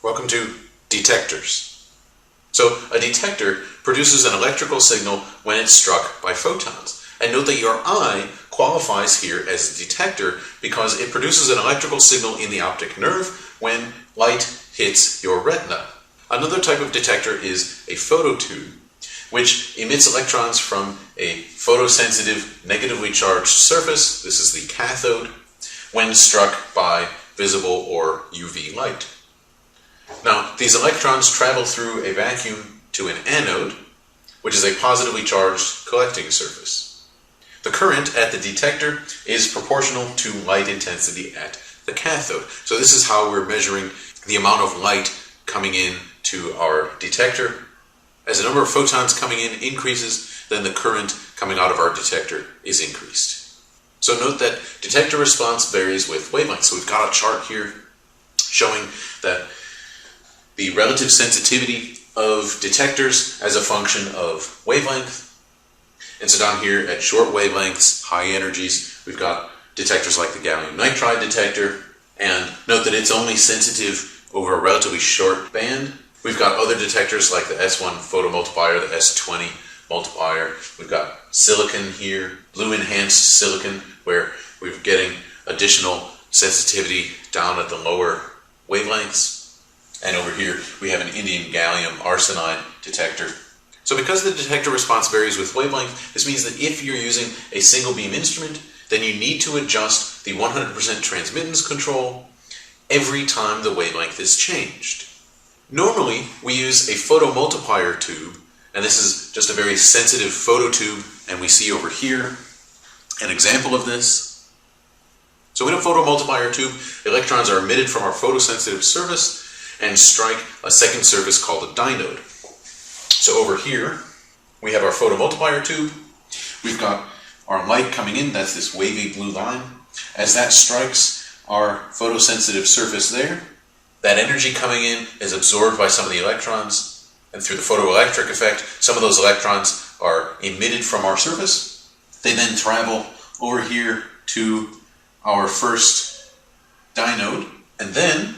Welcome to Detectors. So a detector produces an electrical signal when it's struck by photons. And note that your eye qualifies here as a detector because it produces an electrical signal in the optic nerve when light hits your retina. Another type of detector is a phototube, which emits electrons from a photosensitive, negatively charged surface, this is the cathode, when struck by visible or UV light. Now, these electrons travel through a vacuum to an anode, which is a positively charged collecting surface. The current at the detector is proportional to light intensity at the cathode. So this is how we're measuring the amount of light coming in to our detector. As the number of photons coming in increases, then the current coming out of our detector is increased. So note that detector response varies with wavelength. So we've got a chart here showing that the relative sensitivity of detectors as a function of wavelength. And so down here at short wavelengths, high energies, we've got detectors like the gallium nitride detector. And note that it's only sensitive over a relatively short band. We've got other detectors like the S1 photomultiplier, the S20 multiplier. We've got silicon here, blue enhanced silicon, where we're getting additional sensitivity down at the lower wavelengths. And over here, we have an indium gallium arsenide detector. So because the detector response varies with wavelength, this means that if you're using a single beam instrument, then you need to adjust the 100% transmittance control every time the wavelength is changed. Normally, we use a photomultiplier tube, and this is just a very sensitive phototube, and we see over here an example of this. So in a photomultiplier tube, electrons are emitted from our photosensitive surface and strike a second surface called a dynode. So over here, we have our photomultiplier tube. We've got our light coming in, that's this wavy blue line. As that strikes our photosensitive surface there, that energy coming in is absorbed by some of the electrons, and through the photoelectric effect, some of those electrons are emitted from our surface. They then travel over here to our first dynode, and then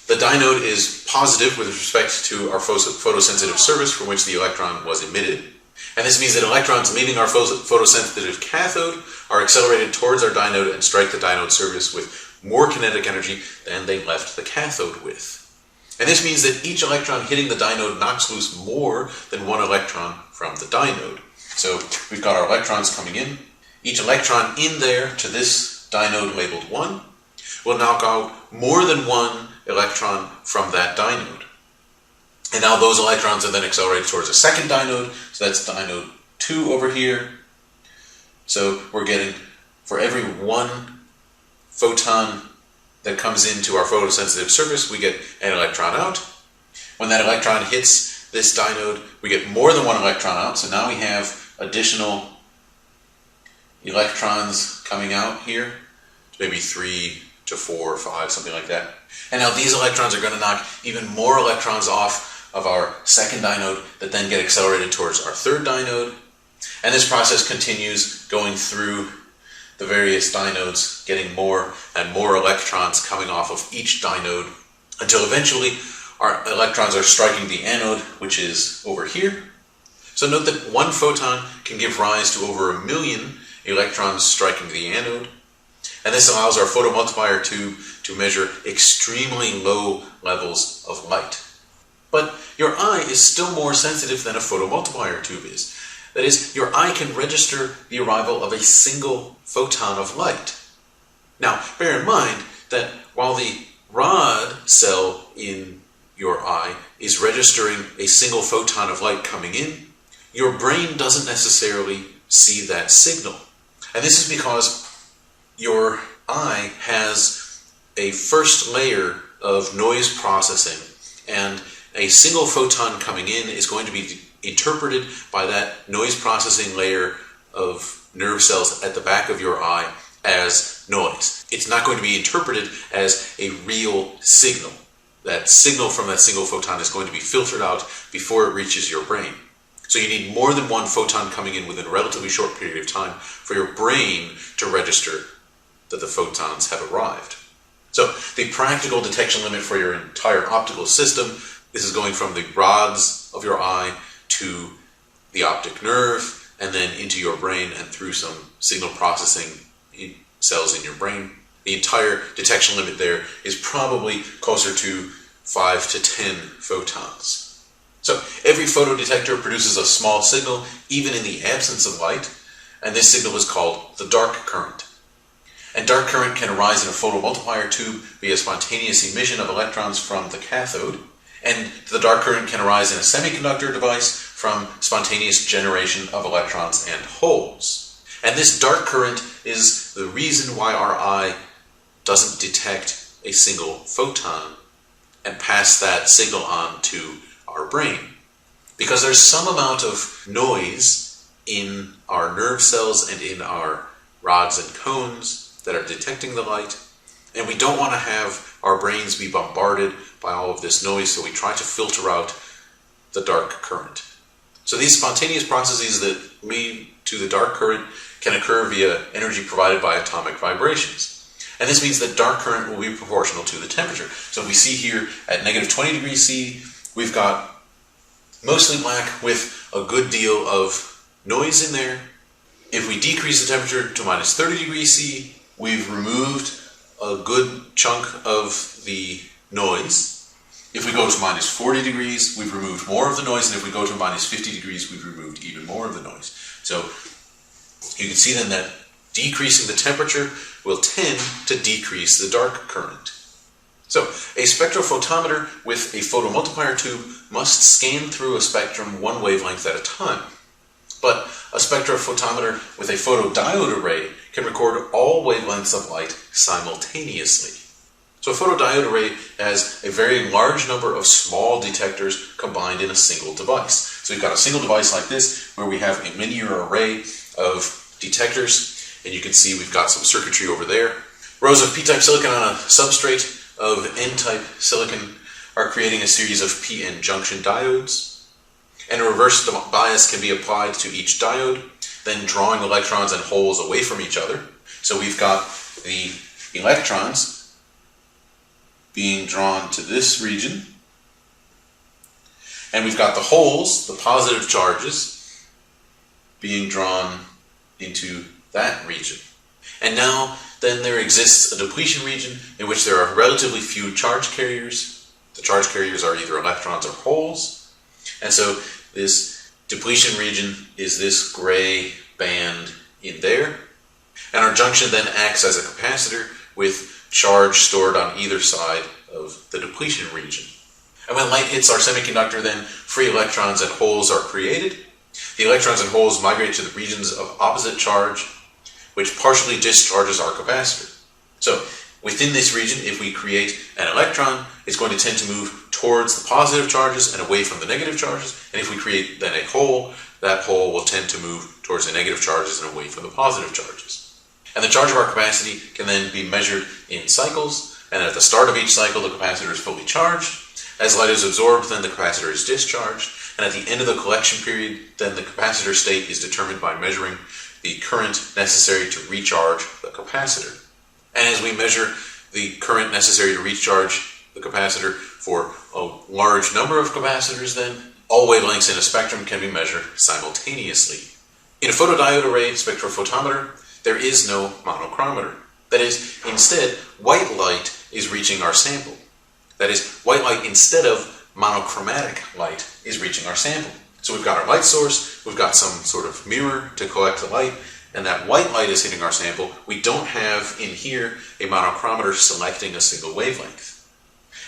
the dynode is positive with respect to our photosensitive surface from which the electron was emitted. And this means that electrons leaving our photosensitive cathode are accelerated towards our dynode and strike the dynode surface with more kinetic energy than they left the cathode with. And this means that each electron hitting the dynode knocks loose more than one electron from the dynode. So we've got our electrons coming in. Each electron in there to this dynode labeled 1 will knock out more than one electron from that dynode. And now those electrons are then accelerated towards a second dynode, so that's dynode 2 over here. So we're getting, for every one photon that comes into our photosensitive surface, we get an electron out. When that electron hits this dynode, we get more than one electron out, so now we have additional electrons coming out here, maybe 3 to 4 or 5, something like that. And now these electrons are going to knock even more electrons off of our second dynode that then get accelerated towards our third dynode. And this process continues going through the various dynodes, getting more and more electrons coming off of each dynode until eventually our electrons are striking the anode, which is over here. So note that one photon can give rise to over 1 million electrons striking the anode. And this allows our photomultiplier tube to measure extremely low levels of light. But your eye is still more sensitive than a photomultiplier tube is. That is, your eye can register the arrival of a single photon of light. Now, bear in mind that while the rod cell in your eye is registering a single photon of light coming in, your brain doesn't necessarily see that signal. And this is because your eye has a first layer of noise processing, and a single photon coming in is going to be interpreted by that noise processing layer of nerve cells at the back of your eye as noise. It's not going to be interpreted as a real signal. That signal from that single photon is going to be filtered out before it reaches your brain. So you need more than one photon coming in within a relatively short period of time for your brain to register that the photons have arrived. So the practical detection limit for your entire optical system, this is going from the rods of your eye to the optic nerve and then into your brain and through some signal processing cells in your brain. The entire detection limit there is probably closer to 5 to 10 photons. So every photodetector produces a small signal even in the absence of light, and this signal is called the dark current. And dark current can arise in a photomultiplier tube via spontaneous emission of electrons from the cathode, and the dark current can arise in a semiconductor device from spontaneous generation of electrons and holes. And this dark current is the reason why our eye doesn't detect a single photon and pass that signal on to our brain. Because there's some amount of noise in our nerve cells and in our rods and cones that are detecting the light, and we don't want to have our brains be bombarded by all of this noise, so we try to filter out the dark current. So these spontaneous processes that lead to the dark current can occur via energy provided by atomic vibrations. And this means that dark current will be proportional to the temperature. So we see here at negative 20 degrees C, we've got mostly black with a good deal of noise in there. If we decrease the temperature to minus 30 degrees C, we've removed a good chunk of the noise. If we go to minus 40 degrees, we've removed more of the noise, and if we go to minus 50 degrees, we've removed even more of the noise. So you can see then that decreasing the temperature will tend to decrease the dark current. So a spectrophotometer with a photomultiplier tube must scan through a spectrum one wavelength at a time. But a spectrophotometer with a photodiode array can record all wavelengths of light simultaneously. So a photodiode array has a very large number of small detectors combined in a single device. So you've got a single device like this where we have a linear array of detectors, and you can see we've got some circuitry over there. Rows of p-type silicon on a substrate of n-type silicon are creating a series of p-n junction diodes, and a reverse bias can be applied to each diode, then drawing electrons and holes away from each other. So we've got the electrons being drawn to this region, and we've got the holes, the positive charges, being drawn into that region. And now then there exists a depletion region in which there are relatively few charge carriers. The charge carriers are either electrons or holes, and so this depletion region is this gray band in there, and our junction then acts as a capacitor with charge stored on either side of the depletion region. And when light hits our semiconductor, then free electrons and holes are created. The electrons and holes migrate to the regions of opposite charge, which partially discharges our capacitor. So within this region, if we create an electron, it's going to tend to move towards the positive charges and away from the negative charges. And if we create then a hole, that hole will tend to move towards the negative charges and away from the positive charges. And the charge of our capacity can then be measured in cycles, and at the start of each cycle, the capacitor is fully charged. As light is absorbed, then the capacitor is discharged, and at the end of the collection period, then the capacitor state is determined by measuring the current necessary to recharge the capacitor. And as we measure the current necessary to recharge the capacitor for a large number of capacitors, then all wavelengths in a spectrum can be measured simultaneously. In a photodiode array spectrophotometer, there is no monochromator. That is, instead, white light is reaching our sample. That is, white light instead of monochromatic light is reaching our sample. So we've got our light source, we've got some sort of mirror to collect the light, and that white light is hitting our sample. We don't have in here a monochromator selecting a single wavelength.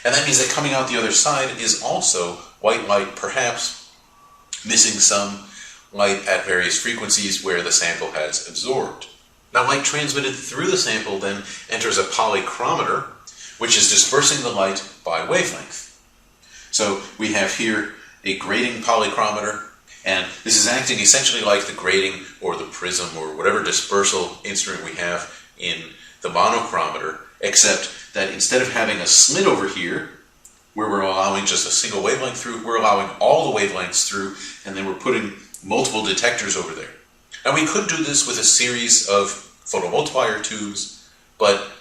And that means that coming out the other side is also white light, perhaps missing some light at various frequencies where the sample has absorbed. Now, light transmitted through the sample then enters a polychromator, which is dispersing the light by wavelength. So we have here a grating polychromator, and this is acting essentially like the grating or the prism or whatever dispersal instrument we have in the monochromator, except that instead of having a slit over here, where we're allowing just a single wavelength through, we're allowing all the wavelengths through, and then we're putting multiple detectors over there. Now we could do this with a series of photomultiplier tubes, but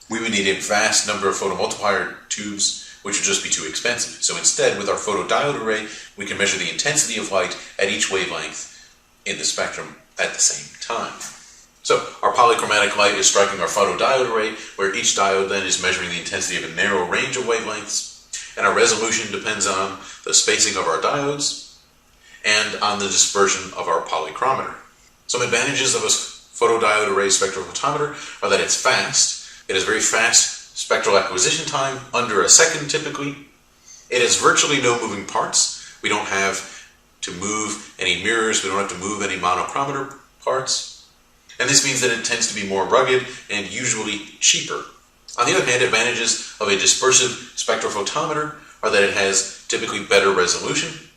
we would need a vast number of photomultiplier tubes, which would just be too expensive. So instead, with our photodiode array, we can measure the intensity of light at each wavelength in the spectrum at the same time. So our polychromatic light is striking our photodiode array, where each diode then is measuring the intensity of a narrow range of wavelengths, and our resolution depends on the spacing of our diodes and on the dispersion of our polychrometer. Some advantages of a photodiode array spectrophotometer are that it's fast. It has very fast spectral acquisition time, under a second typically. It has virtually no moving parts. We don't have to move any mirrors, we don't have to move any monochrometer parts. And this means that it tends to be more rugged and usually cheaper. On the other hand, advantages of a dispersive spectrophotometer are that it has typically better resolution.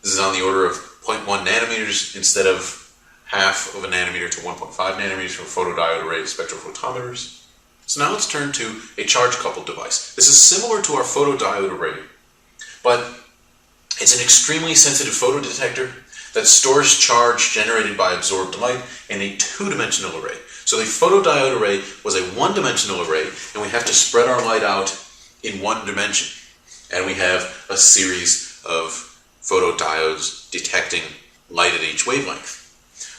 This is on the order of 0.1 nanometers instead of half of a nanometer to 1.5 nanometers for photodiode array spectrophotometers. So now let's turn to a charge-coupled device. This is similar to our photodiode array, but it's an extremely sensitive photodetector that stores charge generated by absorbed light in a two-dimensional array. So the photodiode array was a one-dimensional array, and we have to spread our light out in one dimension. And we have a series of photodiodes detecting light at each wavelength.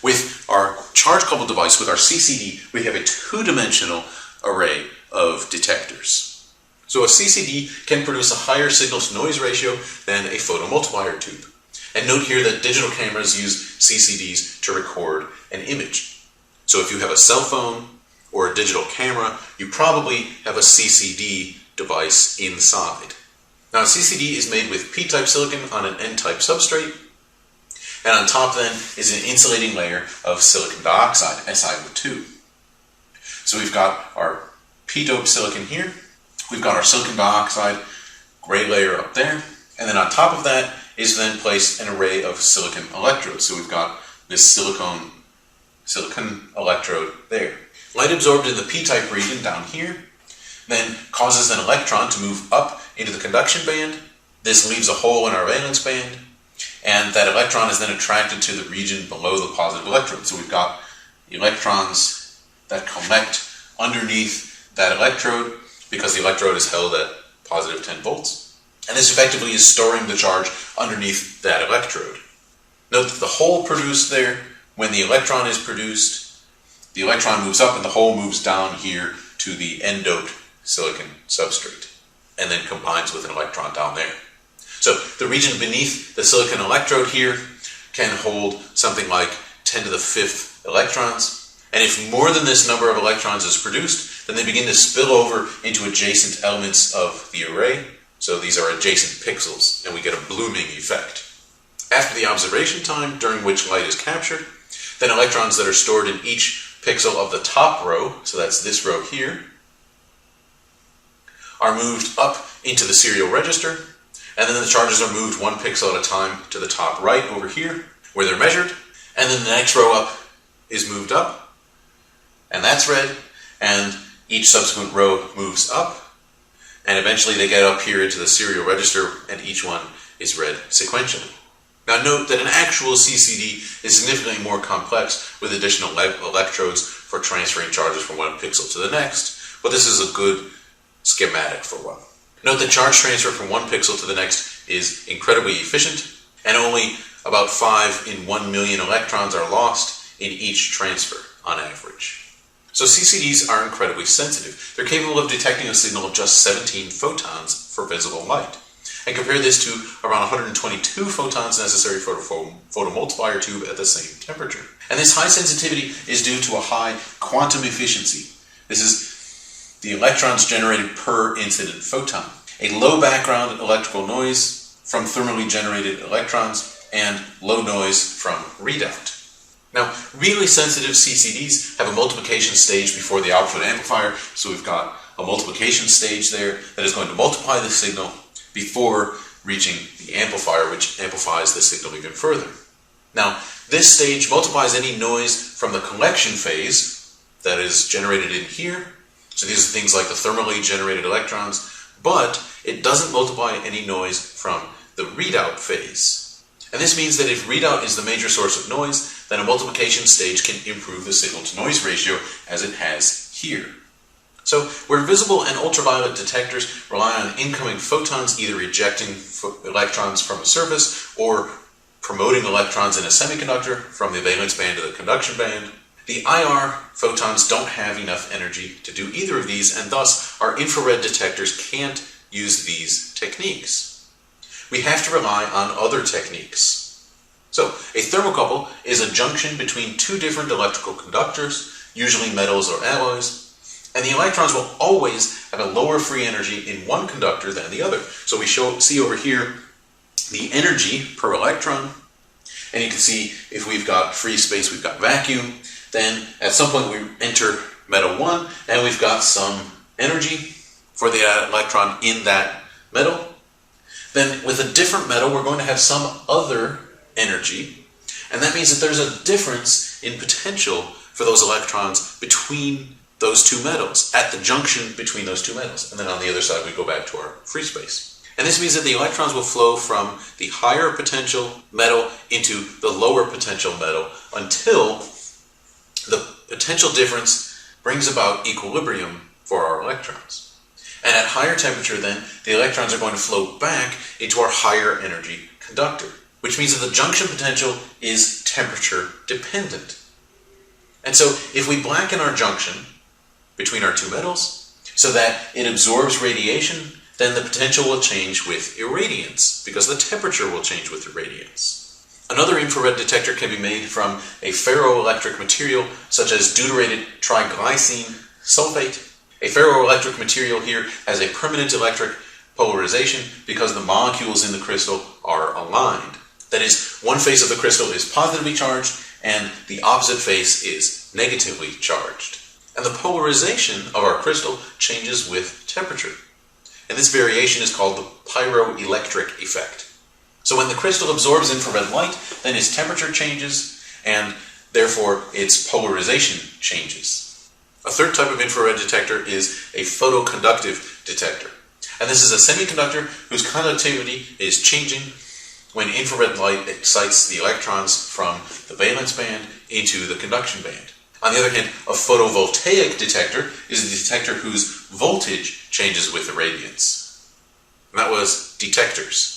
With our charge-coupled device, with our CCD, we have a two-dimensional array of detectors. So a CCD can produce a higher signal-to-noise ratio than a photomultiplier tube. And note here that digital cameras use CCDs to record an image. So if you have a cell phone or a digital camera, you probably have a CCD device inside. Now a CCD is made with P-type silicon on an N-type substrate, and on top then is an insulating layer of silicon dioxide, SiO2. So we've got our P-doped silicon here, we've got our silicon dioxide gray layer up there, and then on top of that is then placed an array of silicon electrodes. So we've got this silicon electrode there. Light absorbed in the P-type region down here then causes an electron to move up into the conduction band. This leaves a hole in our valence band, and that electron is then attracted to the region below the positive electrode. So we've got electrons that collect underneath that electrode because the electrode is held at positive 10 volts. And this effectively is storing the charge underneath that electrode. Note that the hole produced there, when the electron is produced, the electron moves up and the hole moves down here to the N-doped silicon substrate, and then combines with an electron down there. So the region beneath the silicon electrode here can hold something like 10 to the 5th electrons, and if more than this number of electrons is produced, then they begin to spill over into adjacent elements of the array. So these are adjacent pixels, and we get a blooming effect. After the observation time, during which light is captured, then electrons that are stored in each pixel of the top row, so that's this row here, are moved up into the serial register, and then the charges are moved one pixel at a time to the top right over here, where they're measured, and then the next row up is moved up, and that's read, and each subsequent row moves up, and eventually they get up here into the serial register, and each one is read sequentially. Now note that an actual CCD is significantly more complex with additional electrodes for transferring charges from one pixel to the next, but this is a good schematic for one. Note that charge transfer from one pixel to the next is incredibly efficient, and only about 5 in 1 million electrons are lost in each transfer on average. So CCDs are incredibly sensitive. They're capable of detecting a signal of just 17 photons for visible light. And compare this to around 122 photons necessary for a photomultiplier tube at the same temperature. And this high sensitivity is due to a high quantum efficiency. This is the electrons generated per incident photon. A low background electrical noise from thermally generated electrons, and low noise from readout. Now, really sensitive CCDs have a multiplication stage before the output amplifier, so we've got a multiplication stage there that is going to multiply the signal before reaching the amplifier, which amplifies the signal even further. Now, this stage multiplies any noise from the collection phase that is generated in here. So these are things like the thermally generated electrons, but it doesn't multiply any noise from the readout phase. And this means that if readout is the major source of noise, then a multiplication stage can improve the signal-to-noise ratio as it has here. So where visible and ultraviolet detectors rely on incoming photons either ejecting electrons from a surface or promoting electrons in a semiconductor from the valence band to the conduction band, the IR photons don't have enough energy to do either of these, and thus our infrared detectors can't use these techniques. We have to rely on other techniques. So a thermocouple is a junction between two different electrical conductors, usually metals or alloys, and the electrons will always have a lower free energy in one conductor than the other. So we see over here the energy per electron, and you can see if we've got free space, we've got vacuum. Then at some point we enter metal 1 and we've got some energy for the electron in that metal. Then with a different metal we're going to have some other energy, and that means that there's a difference in potential for those electrons between those two metals, at the junction between those two metals. And then on the other side we go back to our free space. And this means that the electrons will flow from the higher potential metal into the lower potential metal until the potential difference brings about equilibrium for our electrons. And at higher temperature then, the electrons are going to flow back into our higher energy conductor, which means that the junction potential is temperature dependent. And so if we blacken our junction between our two metals so that it absorbs radiation, then the potential will change with irradiance, because the temperature will change with irradiance. Another infrared detector can be made from a ferroelectric material such as deuterated triglycine sulfate. A ferroelectric material here has a permanent electric polarization because the molecules in the crystal are aligned. That is, one face of the crystal is positively charged and the opposite face is negatively charged. And the polarization of our crystal changes with temperature. And this variation is called the pyroelectric effect. So when the crystal absorbs infrared light, then its temperature changes, and therefore its polarization changes. A third type of infrared detector is a photoconductive detector. And this is a semiconductor whose conductivity is changing when infrared light excites the electrons from the valence band into the conduction band. On the other hand, a photovoltaic detector is a detector whose voltage changes with the radiance. And that was detectors.